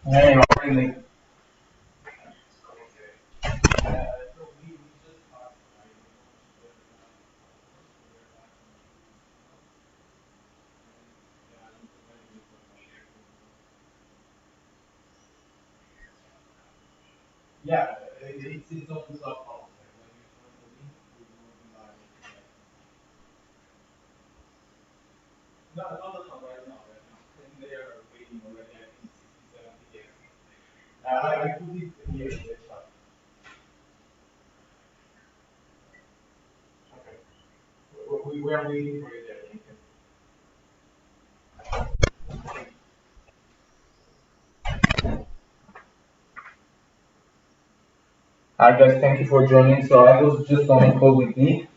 Hey, really? Yeah, it's on the Zap Protocol. When you join the link, we will be live. No, no, right now, right now. And they are waiting already, I think 60, 70 years. I put it here in the chat. Okay. We are waiting for it there. Hi guys, thank you for joining. So I was just on a call with Nick.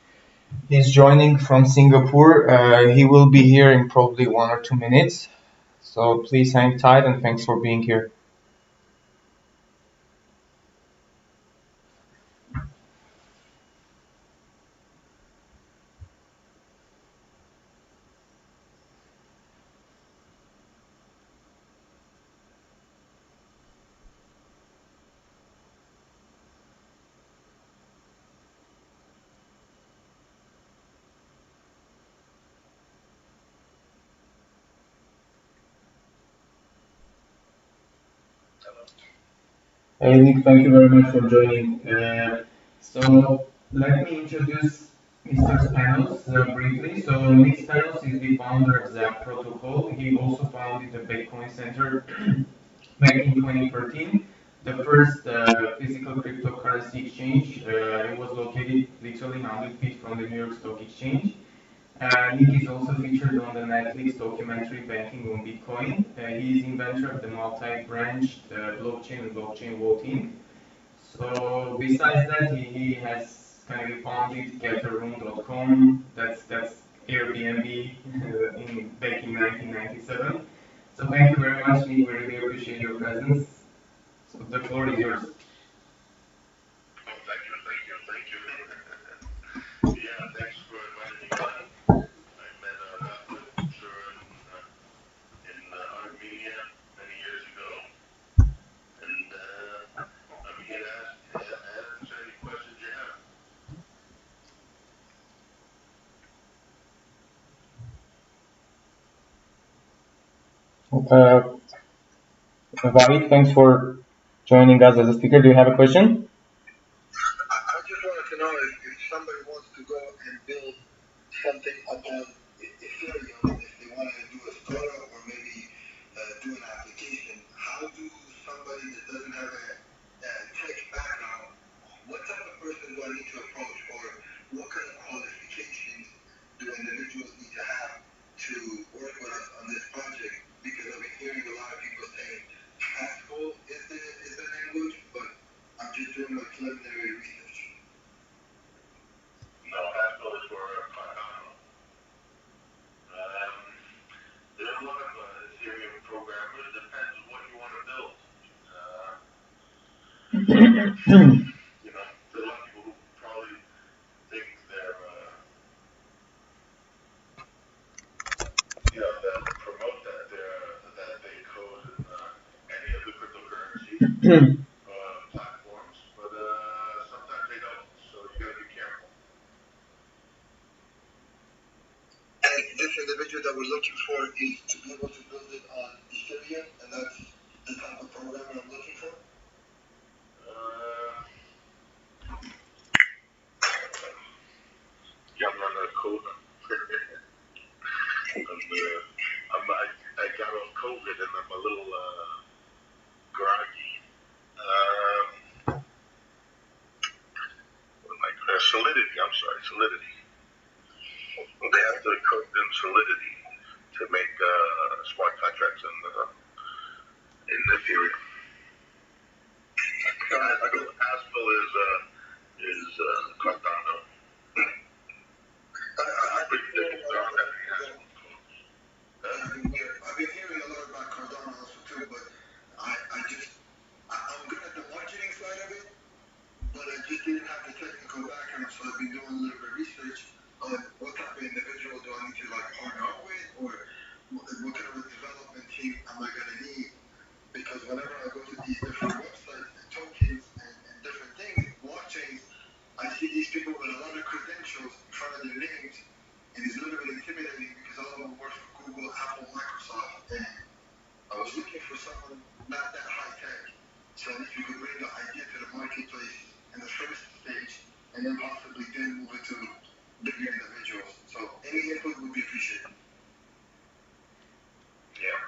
He's joining from Singapore. He will be here in probably 1 or 2 minutes. So please hang tight and thanks for being here. Hey Nick, thank you very much for joining. So let me introduce Mr. Spanos briefly. So Nick Spanos is the founder of Zap Protocol. He also founded the Bitcoin Center back in 2013, the first physical cryptocurrency exchange. It was located literally 100 feet from the New York Stock Exchange. Nick is also featured on the Netflix documentary Banking on Bitcoin. He is inventor of the multi-branch blockchain and blockchain voting. So besides that, he has kind of founded getaroom.com. That's Airbnb back in 1997. So thank you very much, Nick. We really appreciate your presence. So the floor is yours. Yeah, thanks for inviting me on. I met Dr. Suren in Armenia many years ago. Vahid, thanks for joining us as a speaker. Do you have a question? I just wanted to know if somebody wants to go and build something upon Ethereum, if they want to do a startup or maybe do an application, how do somebody that doesn't have a tech background, what type of person do I need to approach, or what kind of qualifications do individuals need to have to work with us on this project? Because I've been hearing a lot of people saying Haskell is the language, but I'm just doing my preliminary research. No, Haskell is for Cardano. There are a lot of Ethereum programmers. It depends what you want to build. You know, there are a lot of people who probably think they're, that promote that they code in any of the cryptocurrency platforms, but sometimes they don't. So you got to be careful. And this individual that we're looking for is to be able to build it on Ethereum, and that's the type of programmer I'm looking for. Yeah, I'm not a coder. I got off COVID and I'm a little groggy. Solidity, I'm sorry, Solidity. They have to code in Solidity to make smart contracts in Ethereum. Haskell is Cardano. I've been hearing a lot about Cardano also too, but I'm good at the marketing side of it, but I just didn't have the technical background, so I've been doing a little bit of research on what type of individual do I need to partner up with, or what kind of a development team am I going to need? Because whenever I go to these different websites and tokens and different things, blockchains, I see these people with a lot of credentials in front of their names, and it's a little bit intimidating because all of them work for Google, Apple, Microsoft, and I was looking for someone not that high tech, so if you could bring the idea to the marketplace in the first stage, and then possibly then move it to bigger individuals. So any input would be appreciated. Yeah.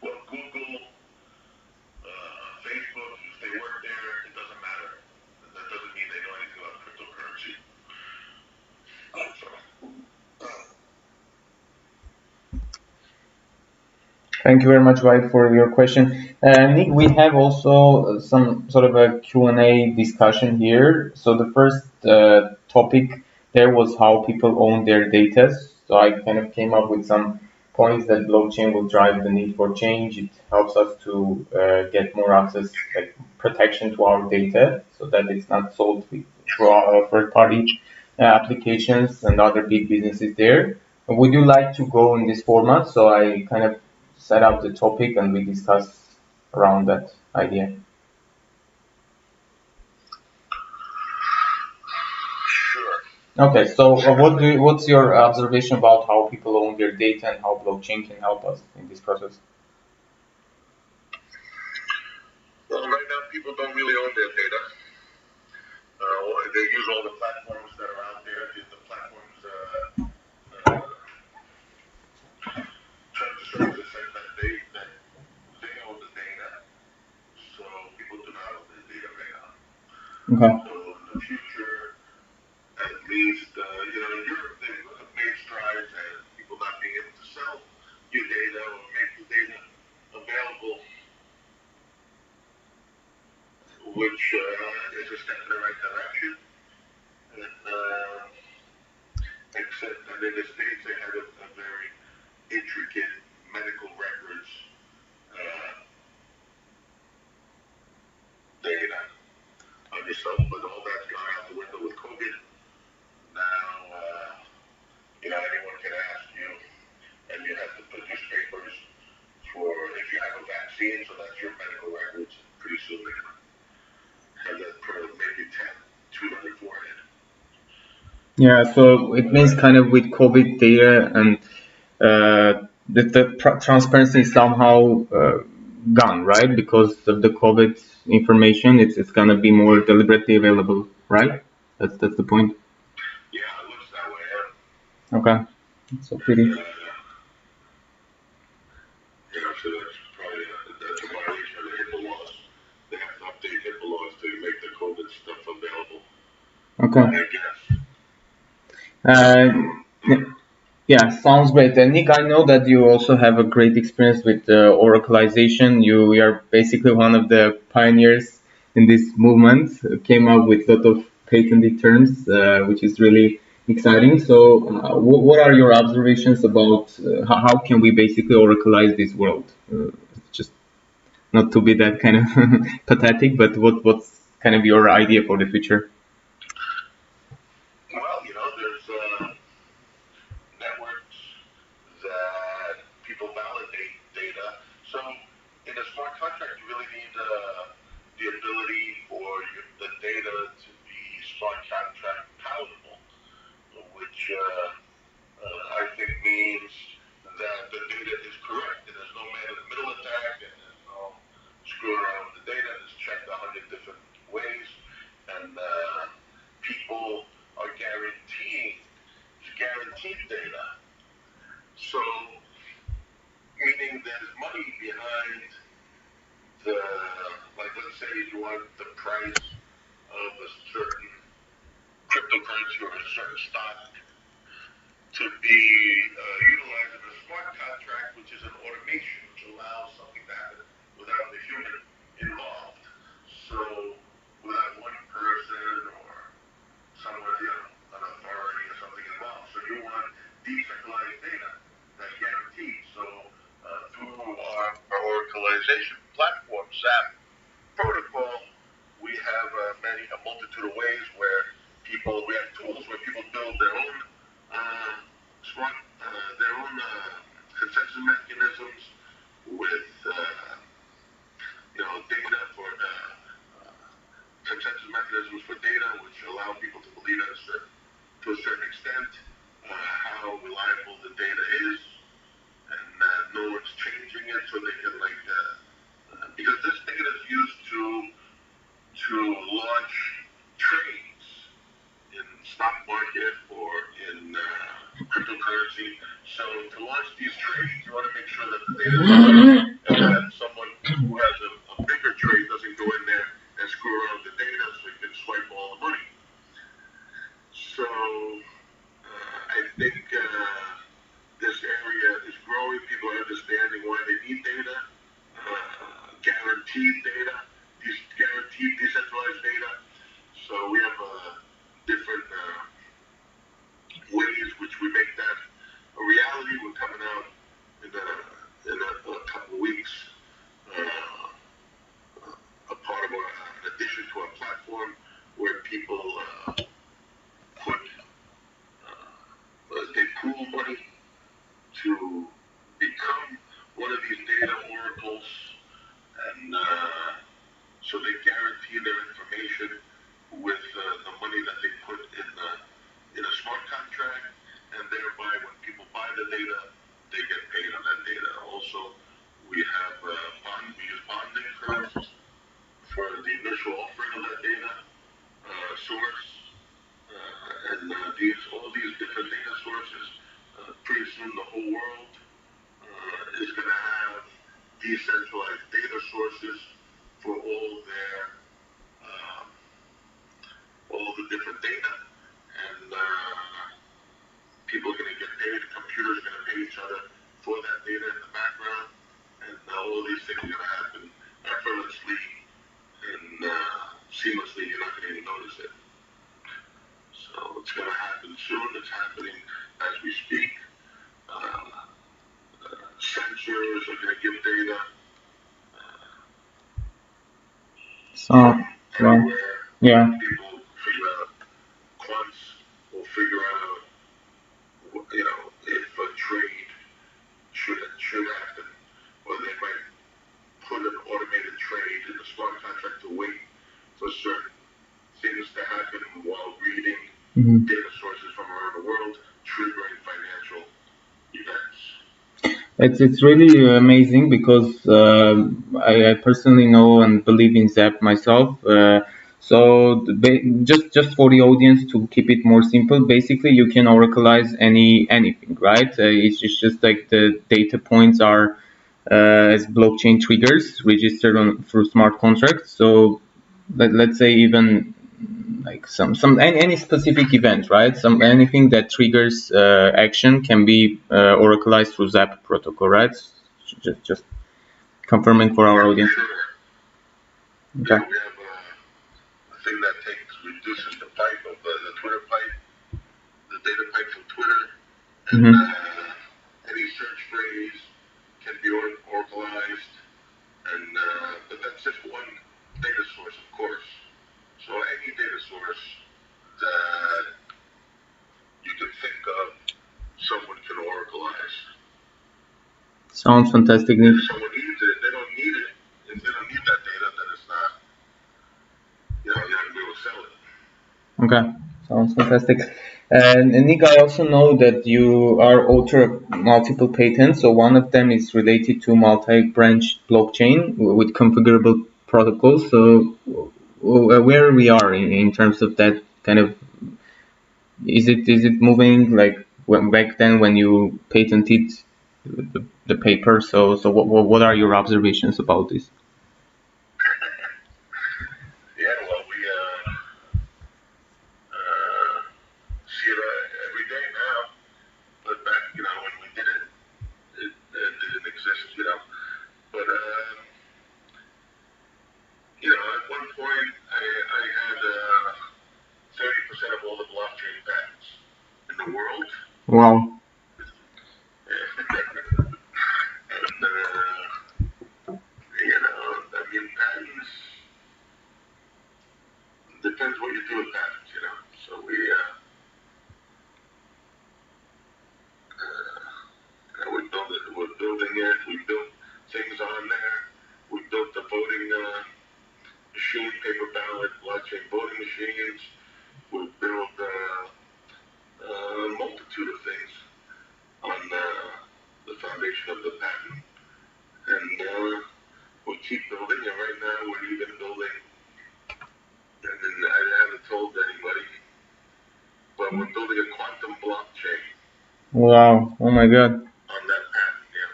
Well, Google, Facebook, if they work there, it doesn't matter. That doesn't mean they know anything about cryptocurrency. Thank you very much, White, for your question. Nick, we have also some sort of a Q&A discussion here. So the first topic there was how people own their data. So I kind of came up with some points that blockchain will drive the need for change. It helps us to get more access, like protection to our data, so that it's not sold through our third-party applications and other big businesses there. Would you like to go in this format? So I kind of set up the topic and we discuss around that idea. Sure. Okay, so what's your observation about how people own their data and how blockchain can help us in this process? Well, right now people don't really own their data. They use all the platforms that are out there. The platforms try to serve the sense that they own the data. So people do not own their data right now. Okay. So in the future, at least, Europe, they've made strides and people not being able to sell your data or make your data available, which is a step in the right direction. And in the States, they have a very intricate medical records data on yourself, but all that's gone out the window with COVID. Now, anyone can ask you, and you have to produce papers for if you have a vaccine, so that's your medical records. Pretty soon they're going to have that maybe tattooed on your forehead. Yeah, so it means kind of with COVID data and the transparency is somehow gone, right? Because of the COVID information, it's gonna be more deliberately available, right? That's the point. Yeah, it looks that way. Okay, so pretty. You know, so that's probably that's a violation of the HIPAA laws. They have to update HIPAA laws to make the COVID stuff available. Okay. I guess. Yeah, sounds great. And Nick, I know that you also have a great experience with Oraclization. You are basically one of the pioneers in this movement. Came up with a lot of patented terms, which is really exciting. So, what are your observations about how can we basically Oracleize this world? Just not to be that kind of pathetic, but what's kind of your idea for the future? Well, there's networks that people validate data. So in a smart contract, you really need the ability for the data to be smart contract palatable, which I think means that the data is correct and there's no man-in-the-middle attack and there's no screwing around with the data. It's checked 100 different ways, and people are guaranteed data. So, meaning there's money behind like let's say you want the price of a certain cryptocurrency or a certain stock to be utilized in a smart contract, which is an automation, which allows something to happen without the human involved. So, without one person or someone, an authority or something involved. So you want decentralized data that's guaranteed. So through our Oraclization platform, Zap Protocol, we have a multitude of ways where we have tools where people build their own consensus mechanisms with data for consensus mechanisms for data, which allow people to believe to a certain extent how reliable the data is, and no one's changing it, so they can because this data is used to launch trades in stock market or in cryptocurrency. So to launch these trades, you want to make sure that the data is correct, and that someone who has a bigger trade doesn't go in there and screw around with the data so he can swipe all the money. So I think this area is growing. People are understanding why they need data, guaranteed data, guaranteed decentralized data. So we have different ways which we make that a reality. We're coming out in a couple of weeks. A part of an addition to our platform where people they pool money to become one of these data oracles, and so they guarantee their information with the money that they put in a smart contract, and thereby when people buy the data, they get paid on that data. Also, we use bonding curves for the initial offering of that data source, and all these different data sources. Pretty soon, the whole world is going to have decentralized data sources for all the different data, and people are going to get paid. Computers are going to pay each other for that data in the background, and all these things are going to happen effortlessly and seamlessly. You're not going to even notice it. So it's going to happen soon. It's happening as we speak. Sensors are going to give data. So, well, yeah. People figure out, quants will figure out, if a trade should happen, or they might put an automated trade in the smart contract to wait for certain things to happen while reading data sources from around the world, triggering financial events. It's really amazing because I personally know and believe in Zap myself. Just for the audience to keep it more simple, basically you can oracleize anything, right? It's just like the data points are as blockchain triggers registered on through smart contracts. So let's say even like any specific event, right? Some anything that triggers action can be oracleized through Zap protocol, right? Just confirming for our audience. Sure. Okay. Yeah, we have a thing that reduces the pipe of the Twitter pipe, the data pipe from Twitter, and any search phrase can be oracleized, and but that's just one data source, of course. So any data source that you can think of, someone can oracleize. Sounds fantastic, Nick. If someone needs it, they don't need it. If they don't need that data, then it's not, you're not going to be able to sell it. Okay, sounds fantastic. And Nick, I also know that you are author of multiple patents. So one of them is related to multi-branch blockchain with configurable protocols. So where we are in terms of that kind of, is it moving like back then when you patented the paper? So what are your observations about this? Yeah, well, we see it every day now. But back, when we did it, it didn't exist. But at one point, I had 30% of all the blockchain patents in the world. Wow. And patents depends what you do with patents. So we're building it. We built things on there. We built the voting machine, paper ballot, blockchain voting machines. We built a multitude of things on the foundation of the patent, and we keep building. And right now, we're even building. And I haven't told anybody, but we're building a quantum blockchain. Wow. Oh my God. On that patent, yeah.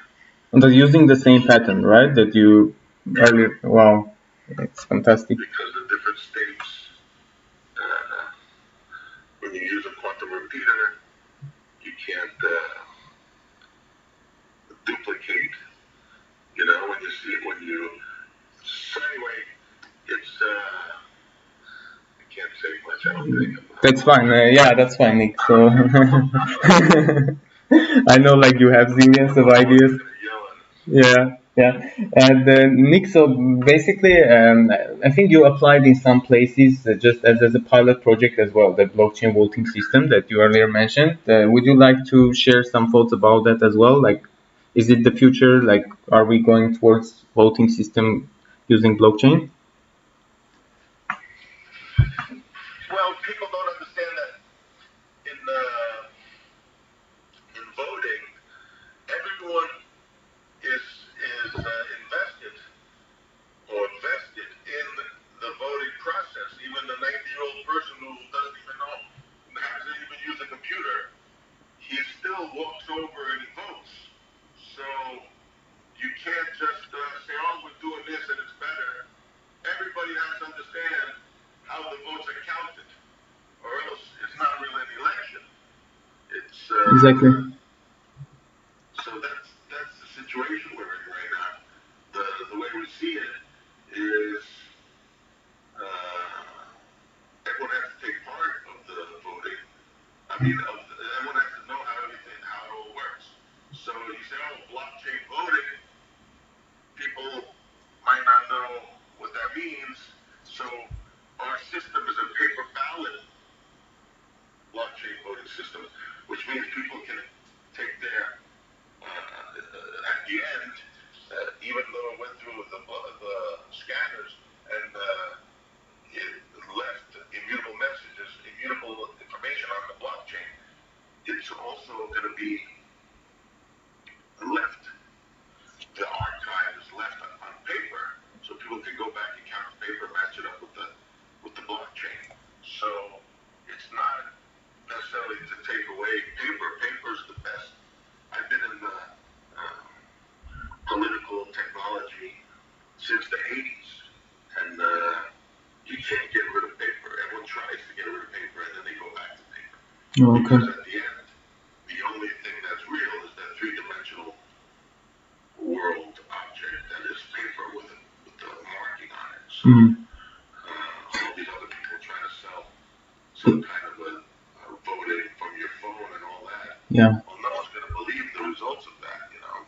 And they're using the same pattern, right? That you earlier. Wow. It's fantastic. Because the different states, when you use a quantum repeater, you can't duplicate. So anyway, it's I can't say much. I don't think. That's fine. Yeah, that's fine, Nick. So I know, like you have zillions of ideas. Yeah, yeah. And Nick, so basically, I think you applied in some places just as a pilot project as well, the blockchain voting system that you earlier mentioned. Would you like to share some thoughts about that as well? Like, is it the future? Like, are we going towards voting system using blockchain? Well, people don't understand that in voting, everyone is invested or vested in the voting process. Even the 90-year-old person who doesn't even know, hasn't even used a computer, he still walks over and he votes. So you can't just say, "Oh, we're doing this and it's better." Everybody has to understand how the votes are counted, or else it's not really an election. It's Exactly. So that's the situation we're in right now. The way we see it is everyone has to take part of the voting. Everyone has to know how it all works. So you say, "Oh, blockchain voting," people might not know what that means. So our system is a paper ballot blockchain voting system, which means people can take their at the end, even though it went through the scanners and it left immutable messages, immutable information on the blockchain. since the 80s, and you can't get rid of paper. Everyone tries to get rid of paper, and then they go back to paper. Okay. Because at the end, the only thing that's real is that three-dimensional world object that is paper with the marking on it. So all these other people trying to sell some kind of a voting from your phone and all that. Yeah. Well, no one's going to believe the results of that, you know.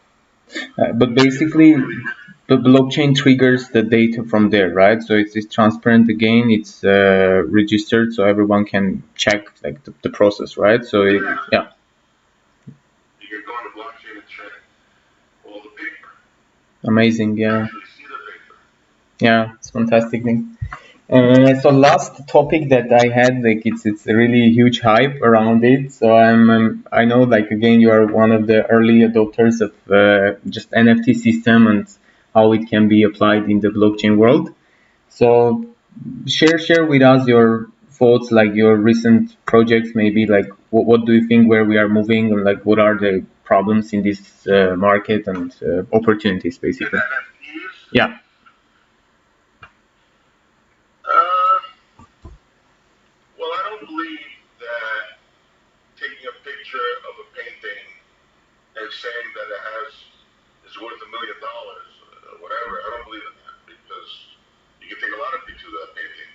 But basically, the blockchain triggers the data from there, right? So it's transparent again. It's registered, so everyone can check like the process, right? So yeah. You can go on the blockchain and check all the paper. Amazing, yeah. Actually see the paper. Yeah, it's fantastic thing. So last topic that I had, like it's a really huge hype around it. So I know like again you are one of the early adopters of just NFT system and how it can be applied in the blockchain world. So share with us your thoughts, like your recent projects, maybe like what do you think where we are moving, and like what are the problems in this market and opportunities basically. Yeah. Well, I don't believe that taking a picture of a painting and saying that is worth $1 million, whatever. I don't believe in that, because you can take a lot of pictures of that painting,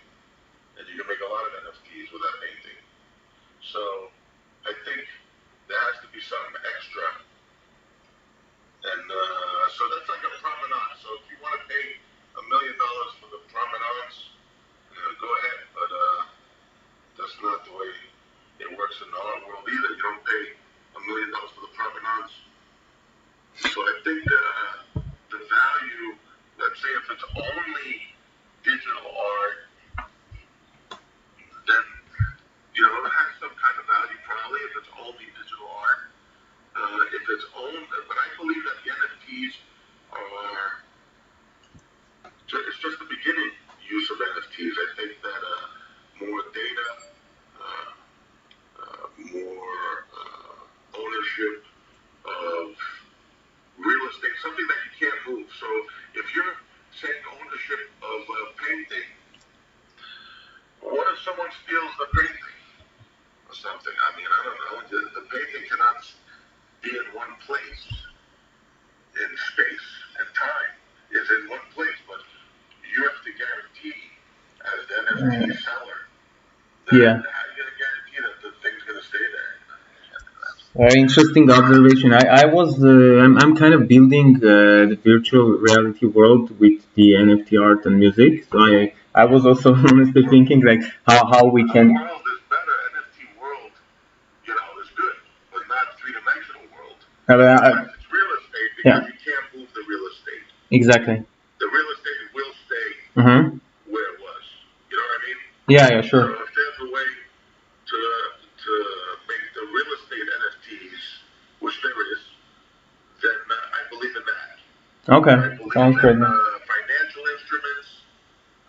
and you can make a lot of NFTs with that painting. So I think there has to be something extra, and so that's like a promenade. So if you want to pay $1 million for the promenades, go ahead, but that's not the way it works in the art world either. You don't pay $1 million for the provenance. So I think the value, let's say if it's only digital art, then it has some kind of value probably if it's only digital art. If it's only, but I believe that the NFTs are it's just the beginning use of NFTs. I think that more data, more ownership of real estate, something that you can't move. So if you're saying ownership of a painting, what if someone steals the painting or something? I mean, I don't know. The painting cannot be in one place in space and time. Is in one place, but you have to guarantee as the NFT seller that how are you going to guarantee that the thing's going to stay there? Interesting observation. I'm kind of building the virtual reality world with the NFT art and music. So I was also honestly thinking like how we can. The world is better. NFT world, is good, but not three-dimensional world. It's real estate because you can't move the real estate. Exactly. The real estate will stay where it was. You know what I mean? Yeah, sure. So if there's a way to make the real estate NFTs, which there is, then I believe in that. Okay, sounds great. Financial instruments,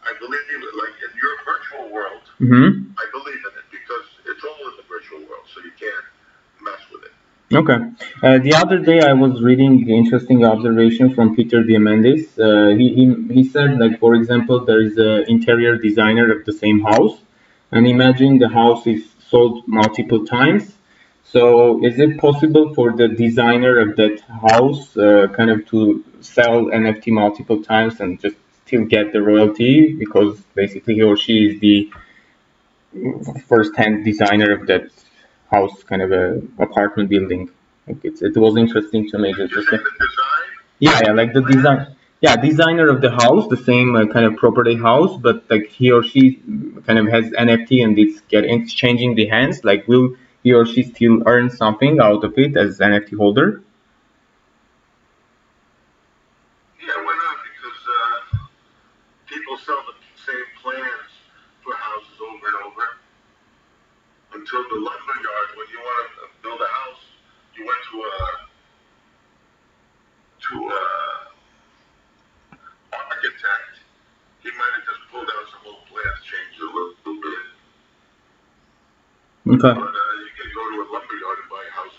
I believe like in your virtual world, I believe in it because it's all in the virtual world, so you can't mess with it. Okay. The other day I was reading the interesting observation from Peter Diamandis. He said, like, for example, there is an interior designer of the same house, and imagine the house is sold multiple times. So is it possible for the designer of that house kind of to sell NFT multiple times and just still get the royalty because basically he or she is the first-hand designer of that house, kind of a apartment building. Like it was interesting to me. Just the design? Yeah, like the design. Yeah, designer of the house, the same kind of property house, but like he or she kind of has NFT and it's changing the hands. Like, will he or she still earn something out of it as NFT holder? Yeah, why not? Because people sell the same plans for houses over and over until the lumber yard. When you want to build a house, you went to a architect. He might have just pulled out some old plans, changed it a little bit. Okay. But you can go to a lumber yard and buy house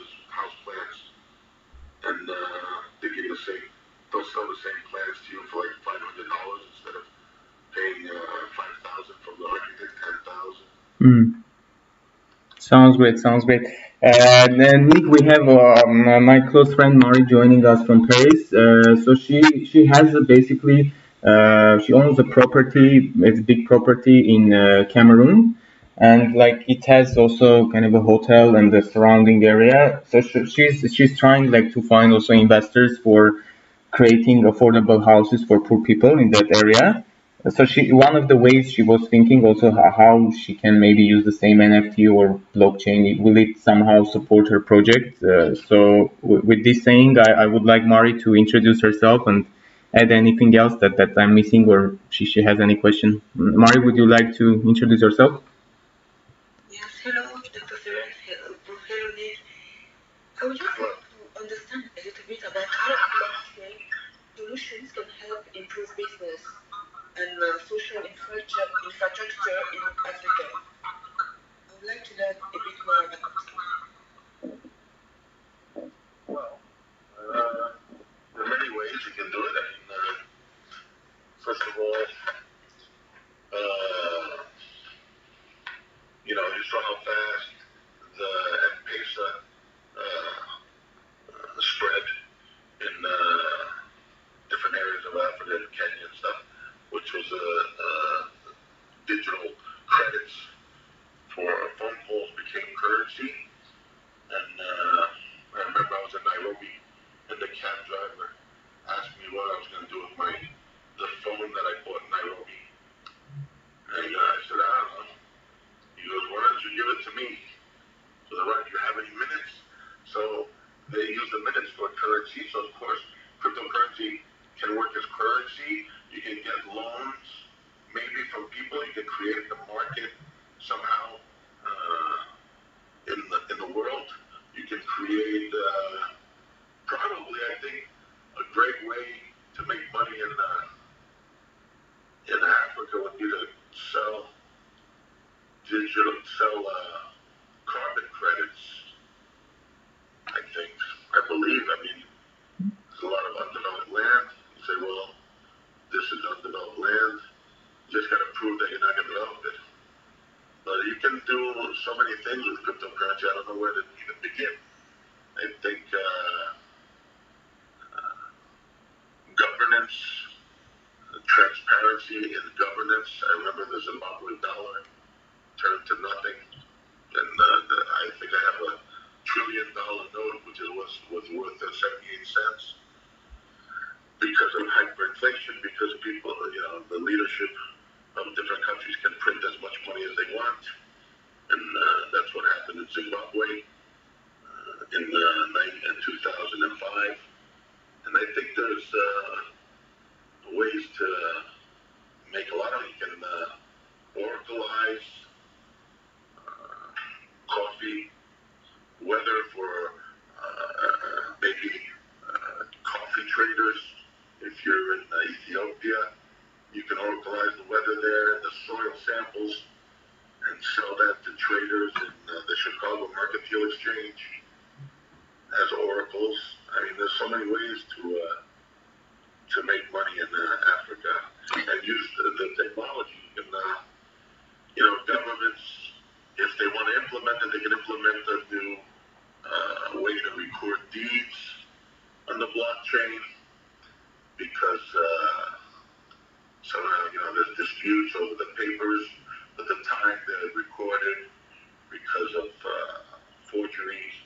plans, and they give you they'll sell the same plans to you for like $500. Mm. Sounds great. Sounds great. And then Nick, we have my close friend Mari joining us from Paris. So she has basically she owns a property. It's a big property in Cameroon, and like it has also kind of a hotel and the surrounding area. So she's trying like to find also investors for creating affordable houses for poor people in that area. So one of the ways she was thinking also how she can maybe use the same NFT or blockchain. Will it somehow support her project? With this saying, I would like Mari to introduce herself and add anything else that I'm missing or she has any question. Mari, would you like to introduce yourself? Yes, hello, Dr. Suren. Hello, Nick. I would just like to understand a little bit about how blockchain solutions can help improve business and social infrastructure in Africa. I would like to learn a bit more about it. Well, there are many ways you can do it. I mean, first of all, you saw how fast the M-Pesa spread in different areas of Africa and Kenya and stuff, which was digital credits for phone calls became currency. And I remember I was in Nairobi, and the cab driver asked me what I was going to do with the phone that I bought in Nairobi. And I said, I don't know. He goes, why don't you give it to me? So they're right, do you have any minutes? So they use the minutes for currency. So of course, cryptocurrency can work as currency. You can get loans, maybe from people. You can create the market somehow in the world. You can create probably, I think, a great way to make money in Africa would be to sell carbon credits. I believe. I mean, there's a lot of undeveloped land. You say, well, this is undeveloped land. You just got to prove that you're not going to develop it. But you can do so many things with cryptocurrency. I don't know where to even begin. I think governance, transparency in governance. I remember the Zimbabwe dollar turned to nothing, and I think I have a $1 trillion note, which was worth 78 cents because of hyperinflation. Because people, the leadership of different countries can print as much money as they want, and that's what happened in Zimbabwe in 2005. And I think there's ways to make a lot of it. You can oracleize coffee, weather for maybe coffee traders. If you're in Ethiopia, you can oracleize the weather there, the soil samples, and sell that to traders in the Chicago Mercantile Exchange as oracles. I mean, there's so many ways to make money in Africa and use the technology. You can, governments, if they want to implement it, they can implement a new way to record deeds on the blockchain because somehow, there's disputes over the papers at the time they're recorded because of forgeries.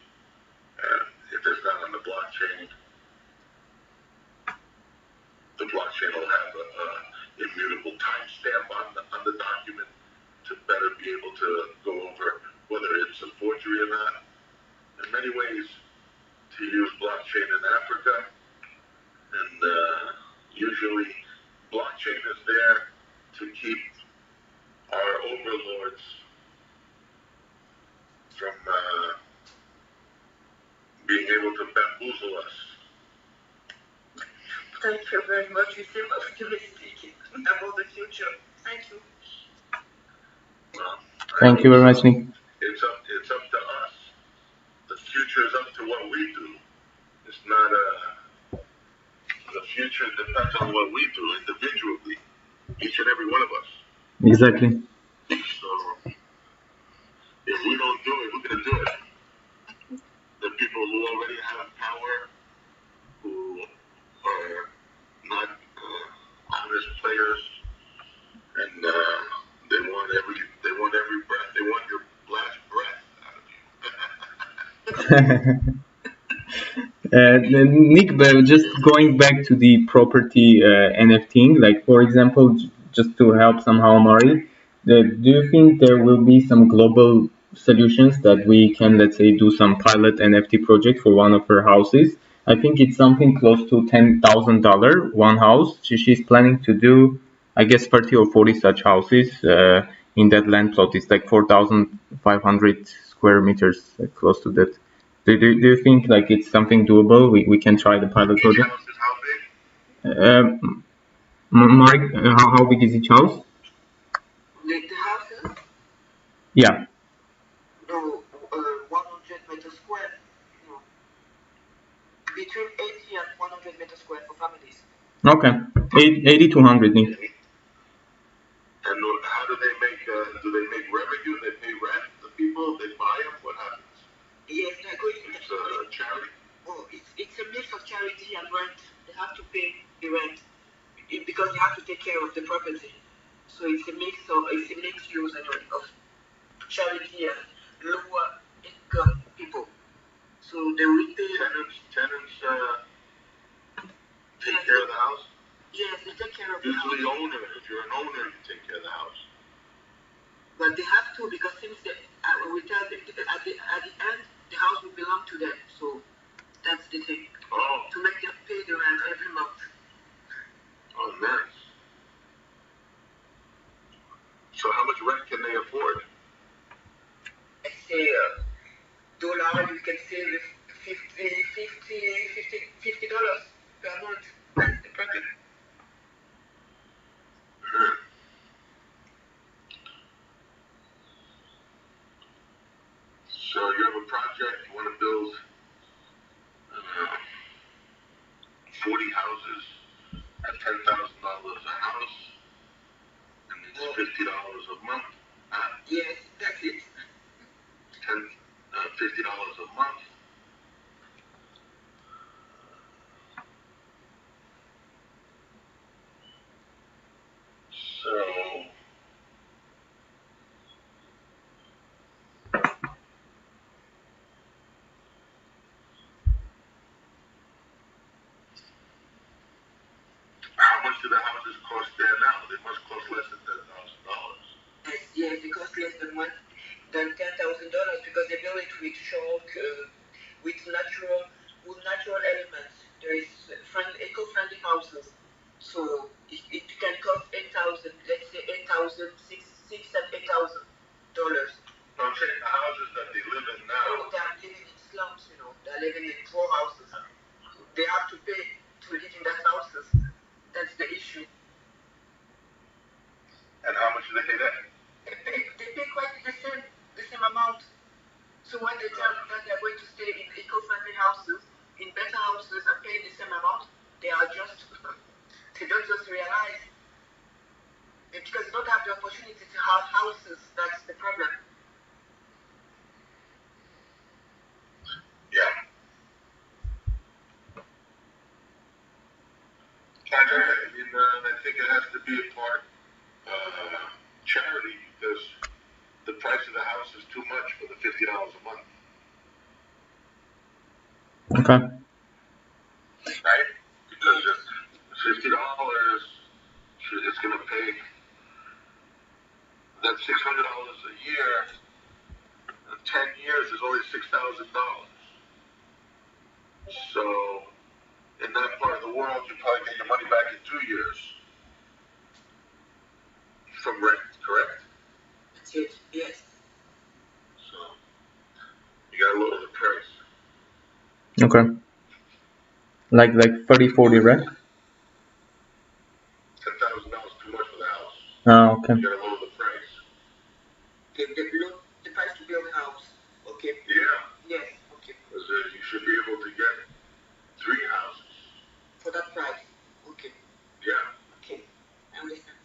And if it's not on the blockchain will have a immutable timestamp on the document to better be able to go over whether it's a forgery or not. In many ways to use blockchain in Africa, and usually blockchain is there to keep our overlords from being able to bamboozle us. Thank you very much. You seem optimistic about the future. Thank you. Well, Thank you very much, Nick. It's up to us. The future is up to what we do. It's not the future depends on what we do individually, each and every one of us. Exactly. So do it? Who's gonna do it? The people who already have power, who are not honest players, and they want every breath. They want your last breath out of you. Nick, but just going back to the property NFTing, like for example, just to help somehow Mari, do you think there will be some global solutions that we can, let's say, do some pilot NFT project for one of her houses? I think it's something close to $10,000 one house. She's planning to do, I guess, 30 or 40 such houses in that land plot. It's like 4,500 square meters, like close to that. Do you think like it's something doable? We can try the pilot project. House is how big? Mark, how big is each house? The houses? Yeah. No, 100 meters square. No. Between 80 and 100 meters square for families. Okay. 80 to 100, Nick. And how do they make? Do they make revenue? They pay rent. The people they buy them. What happens? Yes, they're going. It's a charity. Oh, it's a mix of charity and rent. They have to pay the rent because they have to take care of the property. So it's a mix use anyway of charity and lower income people. So they will pay tenants. Take care of the house. Yes, they take care of the house. Usually owner. If you're an owner, you take care of the house. But they have to because since we tell them at the end the house will belong to them. So that's the thing. Oh. To make them pay the rent every month. Oh, nice. So how much rent can they afford? I say dollar. You can save $50 per month. That's the problem. So you have a project, you want to build 40 houses at $10,000 a house, and it's $50 a month. Yes, that's it. $50 a month. So how much do the houses cost there now? They must cost less than $10,000. Yes, they cost less than $10,000 because they build it with chalk, with natural elements. There is eco-friendly houses, so it can cost 8,000. Let's say 8,000, six and $8,000. I'm saying the houses that they live in now. Oh, they are living in slums. They're living in poor houses. They have to pay to live in that houses. That's the issue. And how much do they pay that? They pay quite the same amount. So when they tell them that they're going to stay in eco-friendly houses, in better houses, and pay the same amount, they don't just realize because they don't have the opportunity to have houses. That's the problem. Yeah. I think it has to be a part charity because the price of the house is too much for the $50 a month. Okay. Right? Because if $50, it's going to pay that $600 a year. In 10 years is only $6,000. So in that part of the world, you probably get your money back in 2 years from rent, correct? That's it. Yes. So you gotta lower the price. Okay. Like 30, 40, right? $10,000 too much for the house. Oh, okay. You gotta lower the price. The price to build a house. Okay. Yeah. Yes. Okay. Because you should be able to get 3 houses for that price. Okay. Yeah. Okay. I understand.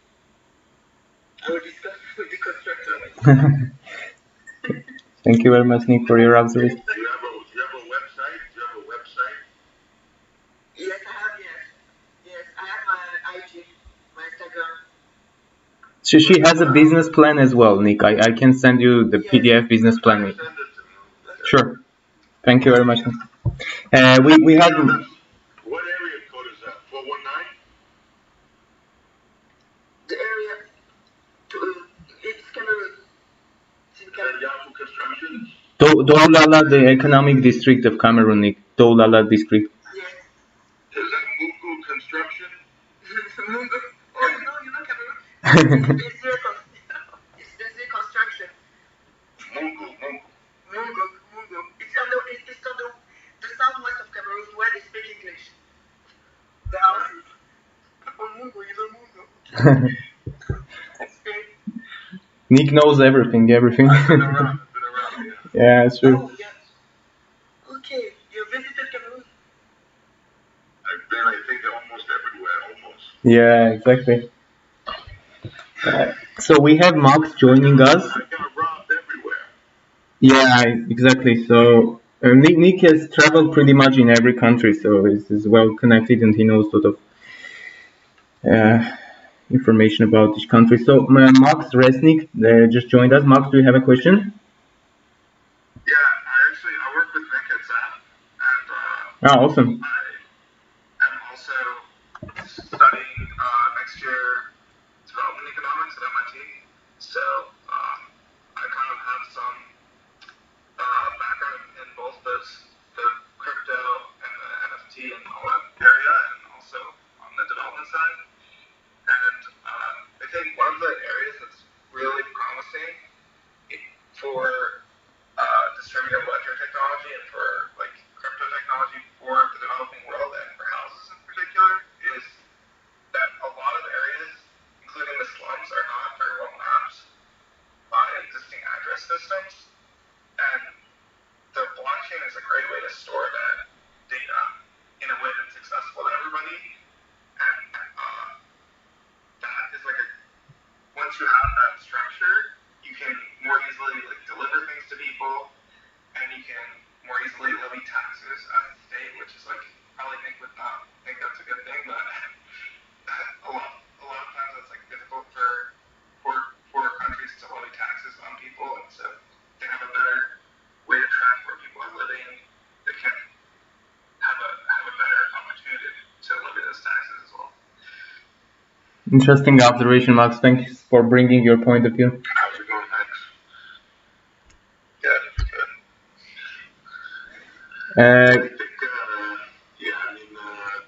I will discuss with the constructor. Thank you very much, Nick, for your observation. Do you have a website? Yes, I have. Yes, I have my IG, my Instagram. She has a business plan as well, Nick. I can send you the PDF business plan. Send it to me. Sure. Thank you very much, Nick. We have. What area code is that? 419? The area, it's Cameroon. It's in Is that Cameroon. Yahoo Construction? Douala, the economic district of Cameroon, Nick. Douala district. Yes. Is that Mugu Construction? Mungo. Oh, you know Cameroon? It's Desert Construction. Mungu. Mungo. It's on the southwest of Cameroon where they speak English. The houses. Oh, Mungo, you know Mungo. Nick knows everything. Been around, Yeah, sure. Oh, yeah. Okay, you visited Cameroon? I've been, I think, almost everywhere, almost. Yeah, exactly. So we have Max joining us. I got robbed everywhere. Yeah, exactly. So Nick has traveled pretty much in every country, so he's well connected and he knows sort of information about each country. So Max Resnick just joined us. Max, do you have a question? Yeah, I work with Nick at Zap, and Awesome. I am also studying next year development economics at MIT. So I kind of have some background in both the crypto and the NFT and all that area, and also on the development side. And I think one of the areas that's really promising for distributed ledger technology and for like crypto technology for the developing world and for houses in particular is that a lot of areas, including the slums, are not very well mapped by existing address systems, and the blockchain is a great way to store that data in a way that's accessible to everybody, and that is like once you have that structure, you can more easily like deliver things to people, and you can more easily levy taxes as a state, which is like probably Nick would not think that's a good thing, but a lot of times it's like difficult for poor countries to levy taxes on people, and so they have a better way to track where people are living. They can have a better opportunity to levy those taxes as well. Interesting observation, Max. Thanks for bringing your point of view. How's it going, Max? Good. I think,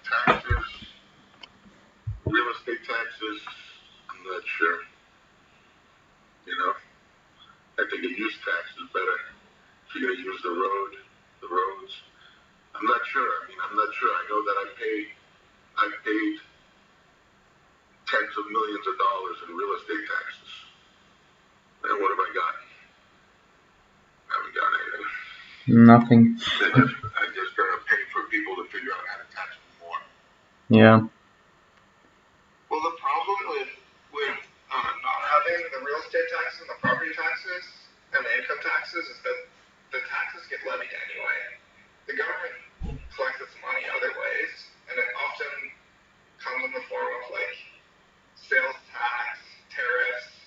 taxes, real estate taxes, I'm not sure. I think a use tax is better. If you're going to use the roads, I'm not sure. I know that I paid tens of millions of dollars in real estate taxes. And what have I got? I haven't got anything. Nothing. I just gotta pay for people to figure out how to tax them more. Yeah. Well, the problem with not having the real estate taxes and the property taxes and the income taxes is that the taxes get levied anyway. The government collects its money other ways, and it often comes in the form of like sales tax, tariffs,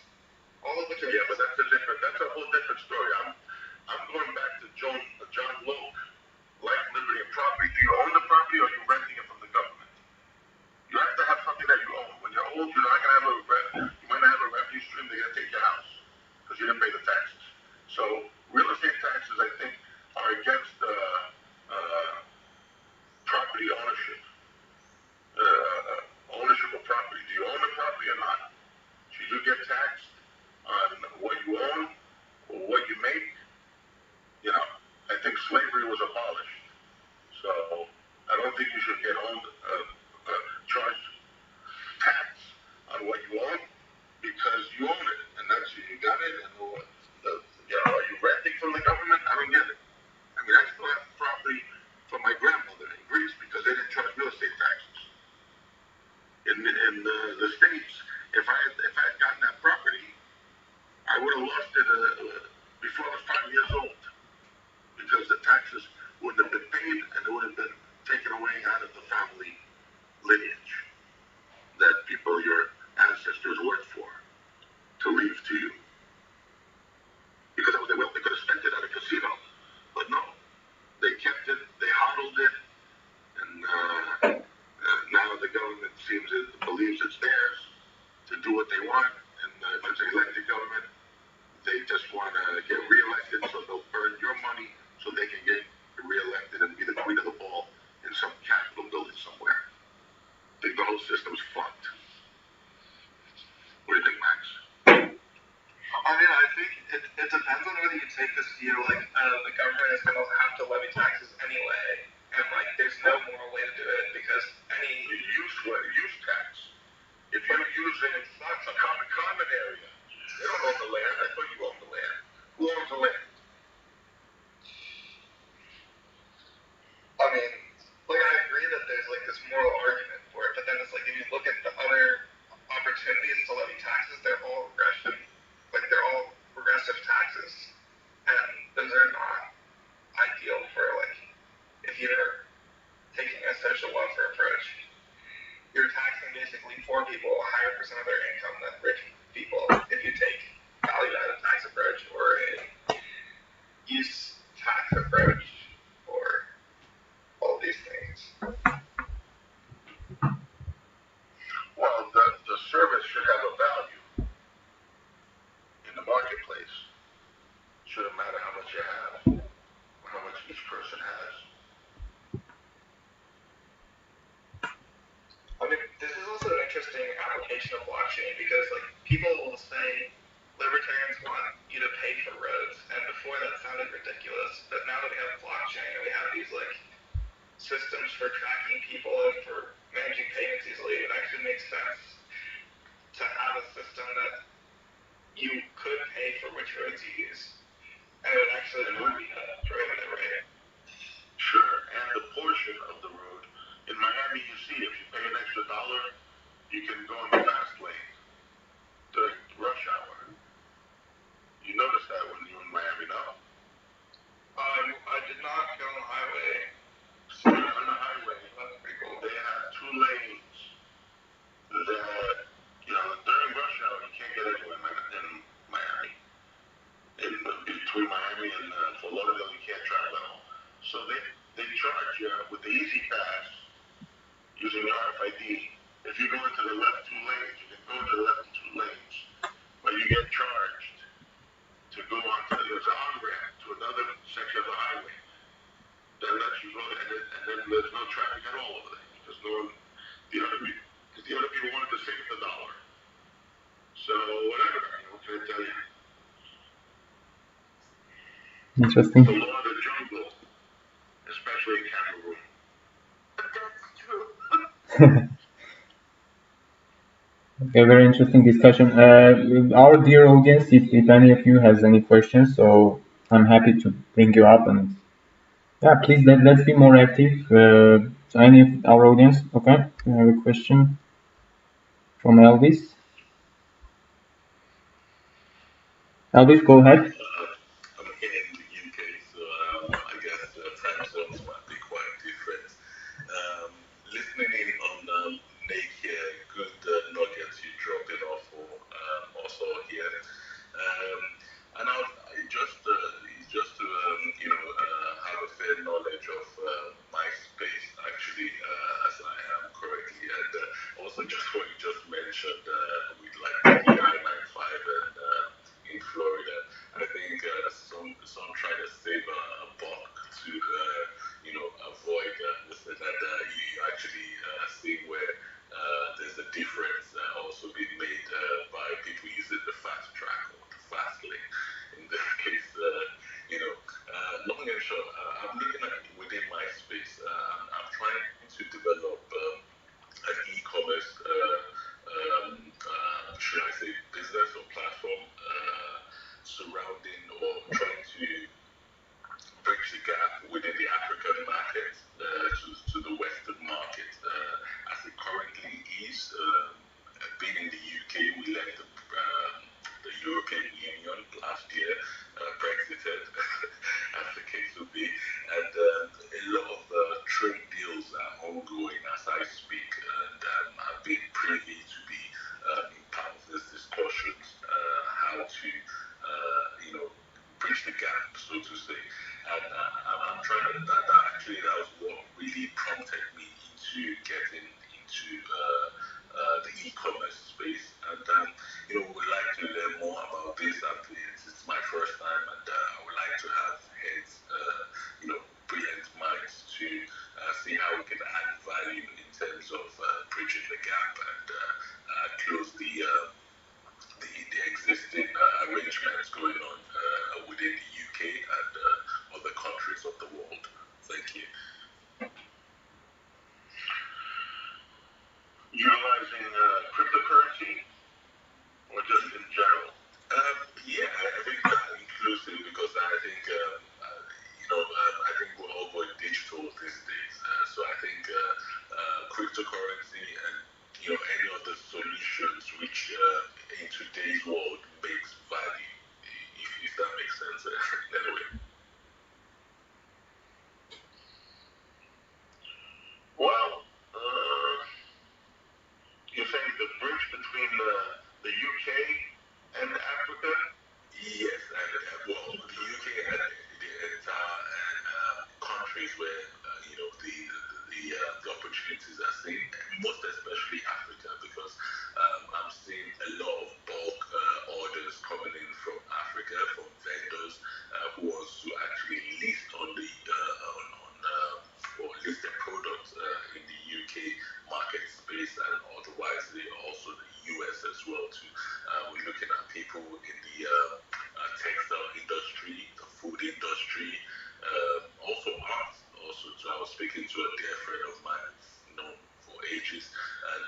all of which are but that's a whole different story. I'm going back to John Locke, life, liberty, and property. Do you own the property or are you renting it from the government? You have to have something that you own. When you're old, you're not gonna have you might not have a revenue stream. They're gonna take your house because you didn't pay the taxes. So real estate taxes, I think, are against property ownership. Ownership of property. Do you own the property or not? Should you get taxed on what you own or what you make? I think slavery was abolished. So I don't think you should get charged tax on what you own because you own it, and that's you got it. And are you renting from the government? I don't get it. I still have property from my grandmother in Greece because they didn't charge real estate taxes. In the States, if I had gotten that property what they want, and if it's an elected government, they just want to get reelected, so they'll burn your money so they can get reelected and be the queen of the ball in some Capitol building somewhere. I think the whole system's fucked. What do you think, Max? I mean, I think it depends on whether you take this view, like, the government is going to have to levy taxes anyway, and, like, there's no moral way to do it, because any... Use tax. If you're using a common area, they don't own the land, I thought you own the land. Who owns the land? I mean, like, I agree that there's, like, this moral argument for it, but then it's like, if you look at the other opportunities to levy taxes, they're all regression. Like, they're all regressive taxes, and those are not ideal for, like, if you're taking a social welfare approach, you're taxing basically poor people a higher percent of their income than rich people if you take value-added tax approach or a use tax approach or all these things. Well, the service should have a value in the marketplace. Shouldn't matter how much you have or how much each person has. I mean, this is also an interesting application of blockchain because, like, people will say libertarians want you to pay for roads, and before that sounded ridiculous, but now that we have blockchain and we have these, like, systems for tracking people and for managing payments easily, it actually makes sense to have a system that you could pay for which roads you use, and it would actually not be a prohibitive rate. Sure, and the portion of the road. In Miami, you see, if you pay an extra $1, you can go in the fast lane during rush hour. You notice that when you're in Miami, no? I did not go on the highway. So on the highway, That's pretty cool. they have 2 lanes that, during rush hour, you can't get anywhere in Miami. Between Miami and Fort Lauderdale, you can't travel at all. So they charge you with the Easy Pass using the RFID. If you go into the left 2 lanes, you can go into the left 2 lanes, but you get charged to go onto there's an on-ramp to another section of the highway that lets you go there, and then there's no traffic at all over there because the other people wanted to save the $1. So whatever, what can I tell you? Interesting. The law of the jungle, especially in Cameroon. That's true. Okay, very interesting discussion. Our dear audience, if any of you has any questions, so I'm happy to bring you up and yeah, please let's be more active. So any of our audience, okay? I have a question from Elvis. Elvis, go ahead. I'm here in the UK, so I guess time zones might be quite different. Listening in on Nick here, good nuggets you dropping off for also here. And just to have a fair knowledge of my space, actually, as I am correctly, and also just what you just mentioned with like the I-95 and in Florida, I think some try to save a buck to avoid this and that. You actually see where there's a difference also being made by people using the fast track or the fast lane. In this case, long and short, I'm looking at within my space. I'm trying to develop an e-commerce, should I say, business or platform surrounding or trying to bridge the gap within the African market to the Western market. As it currently is, being in the UK, we left the European Union last year, Brexited, as the case would be, and a lot of trade deals are ongoing as I speak, and I've been privy to be in part of these discussions, how to, bridge the gap, so to say. And I'm trying to, that was what really prompted me into getting into the e-commerce space. And today's world makes value, if that makes sense. Anyway. Well, you're saying the bridge between the UK and Africa? Yes, and well, the UK and the entire countries where the opportunities are seen, most especially Africa, because I'm seeing a lot of bulk orders coming in from Africa from vendors who wants to actually list on the or list their products in the UK market space, and otherwise also the US as well too. We're looking at people in the textile industry, the food industry, also art. Also, so I was speaking to a dear friend of mine, known for ages, and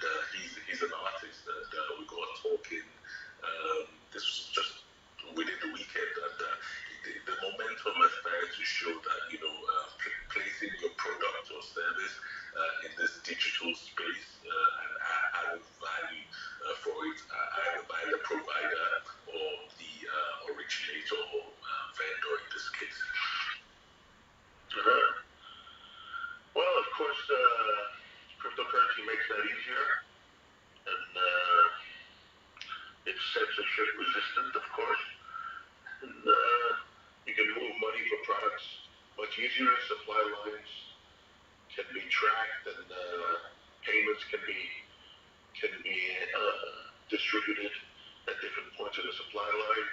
he's an artist, and we got talking. This was just within the weekend, and the momentum has started to show that placing your product or service in this digital space and adding value for it, either by the provider or the originator or vendor in this case. Well, of course, cryptocurrency makes that easier, and it's censorship resistant, of course, and you can move money for products much easier. Supply lines can be tracked, and payments can be distributed at different points of the supply line.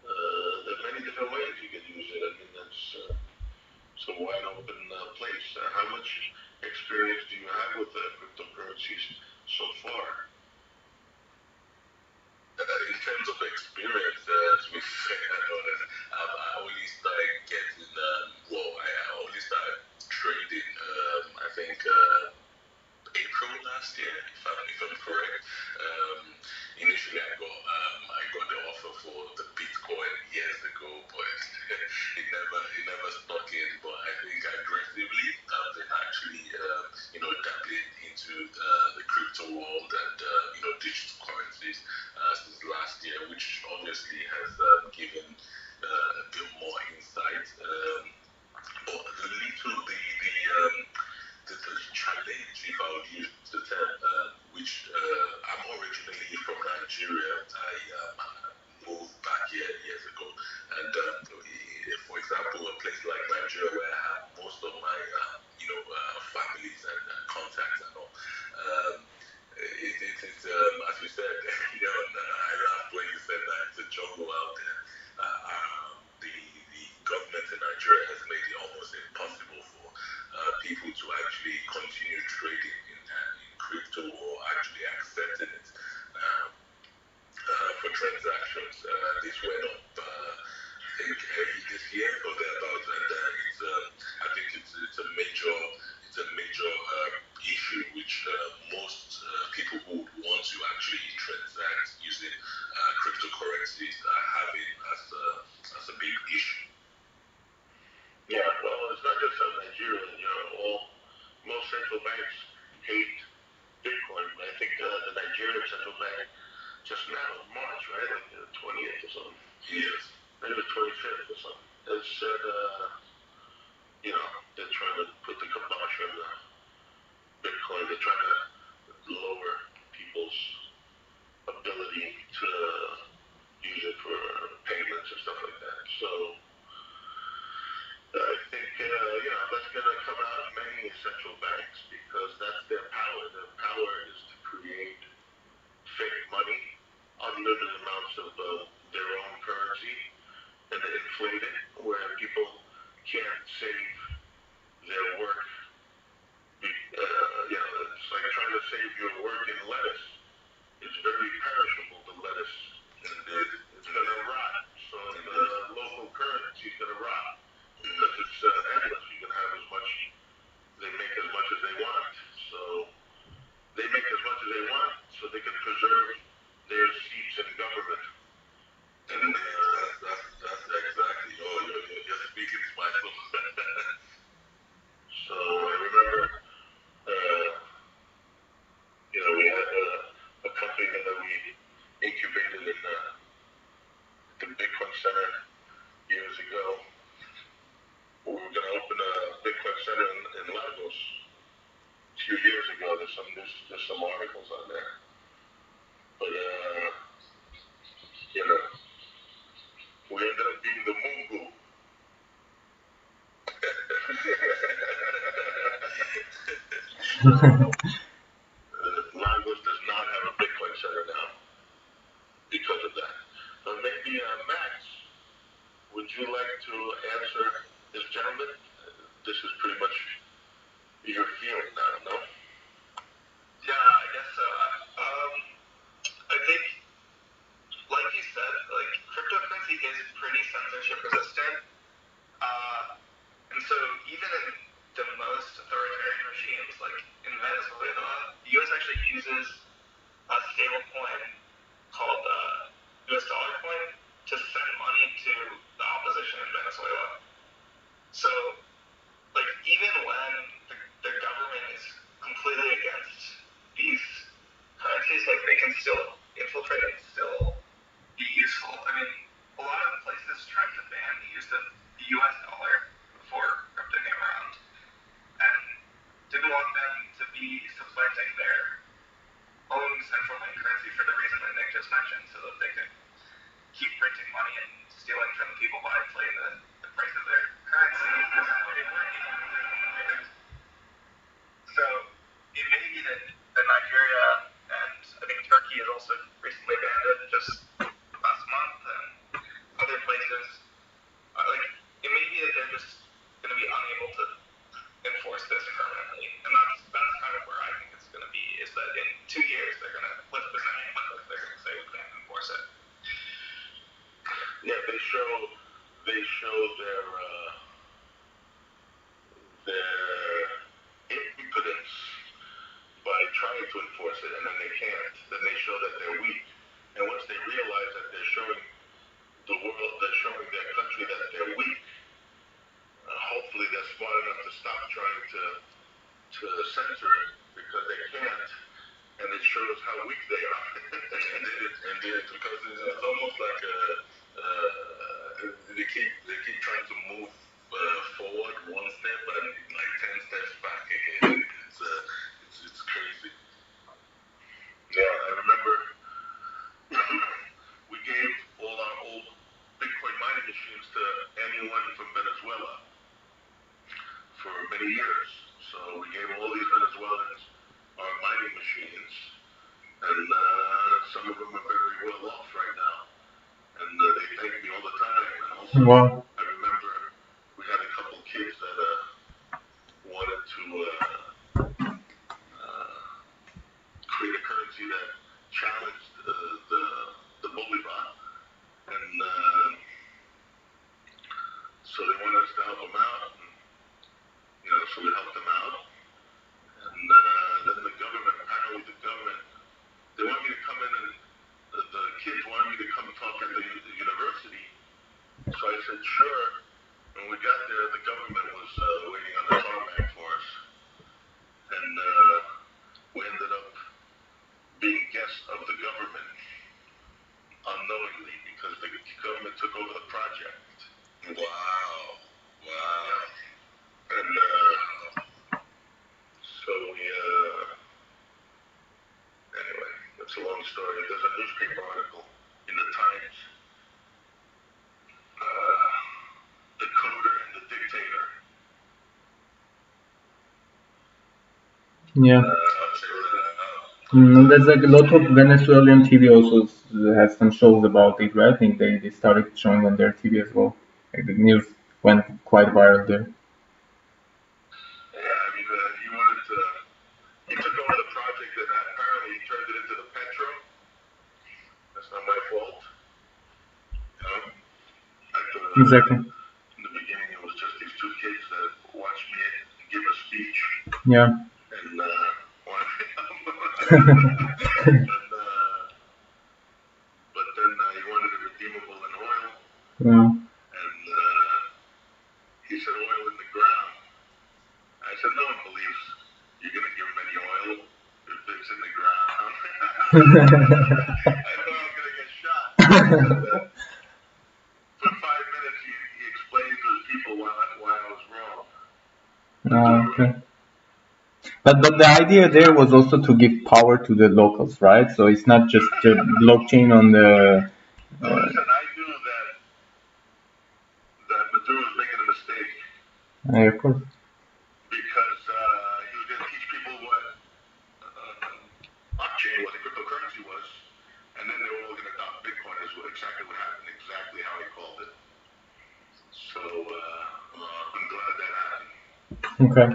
There are many different ways you can use it. I mean, it's a wide open place. How much experience do you have with cryptocurrencies so far? In terms of experience, to be fair and honest, I only started getting, I only started trading, I think, April last year, if I'm correct. Initially, I got the offer for the Bitcoin years ago, but it never stuck in. But I think aggressively, I've been actually dabbling into the crypto world and digital currencies since last year, which obviously has given a bit more insight. But the challenge, if I would use the term, which I'm originally from Nigeria. I moved back here years ago, and for example, a place like Nigeria, where I have most of my families and contacts and all. It's as you said, I laughed when you said that it's a jungle out there. The government in Nigeria has made it almost impossible for people to actually continue trading in crypto or actually accepting it for transactions. This went up, I think, early this year or thereabouts, and I think it's a major issue which most people who would want to actually transact using cryptocurrencies are having as a big issue. Yeah, well, it's not just Nigeria. Most central banks hate Bitcoin. I think the Nigerian central bank just now in March, right, like the 20th or something. Yes. Maybe the 25th or something. They said, they're trying to put the kibosh on the Bitcoin. They're trying to lower people's ability to use it for payments and stuff like that. So I think, that's going to come out of many central banks because that's their power. Their power is to create fake money, unlimited amounts of their own currency, and inflate it where people can't save their work. It's like trying to save your work in lettuce. It's very perishable, the lettuce, and it's going to rot. So the local currency is going to rot because it's endless. You can have as much, they make as much as they want. So they make as much as they want so they can preserve their seats in government. And that's exactly. Oh, you're speaking to my soul. So Lagos does not have a Bitcoin center now because of that. So maybe Max, would you like to answer this gentleman? This is pretty much your field now, no? Yeah, I guess so. I think, like you said, like cryptocurrency is pretty censorship resistant. And so even in the most authoritarian regimes, like in Venezuela, the U.S. actually uses a stable coin called U.S. dollar coin to send money to the opposition in Venezuela. So, like, even when the government is completely against these currencies, like, they can still infiltrate and still be useful. I mean, a lot of places tried to ban the use of the U.S. dollar before crypto came around, and didn't want them to be supplanting their own central bank currency for the reason that Nick just mentioned, so that they could keep printing money and stealing from people by inflating the price of their currency. So it may be that Nigeria and I think Turkey has also recently banned it just last month, and other places. Like, it may be that they're just going to be unable to enforce this permanently, and that's kind of where I think it's going to be. Is that in 2 years they're going to lift the ban because they're going to say we can't enforce it. Yeah, they show their impotence by trying to enforce it, and then they can't. Then they show that they're weak, and once they realize that they're showing the world, they're showing their country that they're weak, hopefully they're smart enough to stop trying to censor it because they can't, and it shows how weak they are. Indeed, because it's almost like they keep trying to move forward one step and like 10 steps back again. It's crazy. Yeah, I remember we gave all our old Bitcoin mining machines to anyone from Venezuela for many years. So we gave all these Venezuelans our mining machines, and some of them are very well off right now, and they thank me all the time. And also, Wow. I remember we had a couple kids that wanted to create a currency that challenged the bolivar, and so they wanted us to help them out. And, so we helped them out, and then the government, they want me to come in, and the kids wanted me to come talk at the university. So I said, sure. When we got there, the government was waiting on the tarmac for us. And we ended up being guests of the government unknowingly because the government took over the project. Wow. Yeah. And so we, anyway, that's a long story. There's a newspaper article in the Times. The coder and the dictator. Yeah. There's like a lot of Venezuelan TV also has some shows about it, right? I think they started showing on their TV as well. Like the news went quite viral there. Yeah, I mean, he took over the project and apparently he turned it into the Petro. That's not my fault. Exactly. In the beginning, it was just these two kids that watched me give a speech. Yeah. And but then he wanted it redeemable in oil. Yeah. And he said oil in the ground. I said no one believes you're going to give him any oil if it's in the ground. I thought I was going to get shot. For 5 minutes, he explained to his people why I was wrong. Okay. But the idea there was also to give power to the locals, right? So it's not just the blockchain on the. No, listen, I knew that Maduro was making a mistake. Of course. Because he was going to teach people what Okay.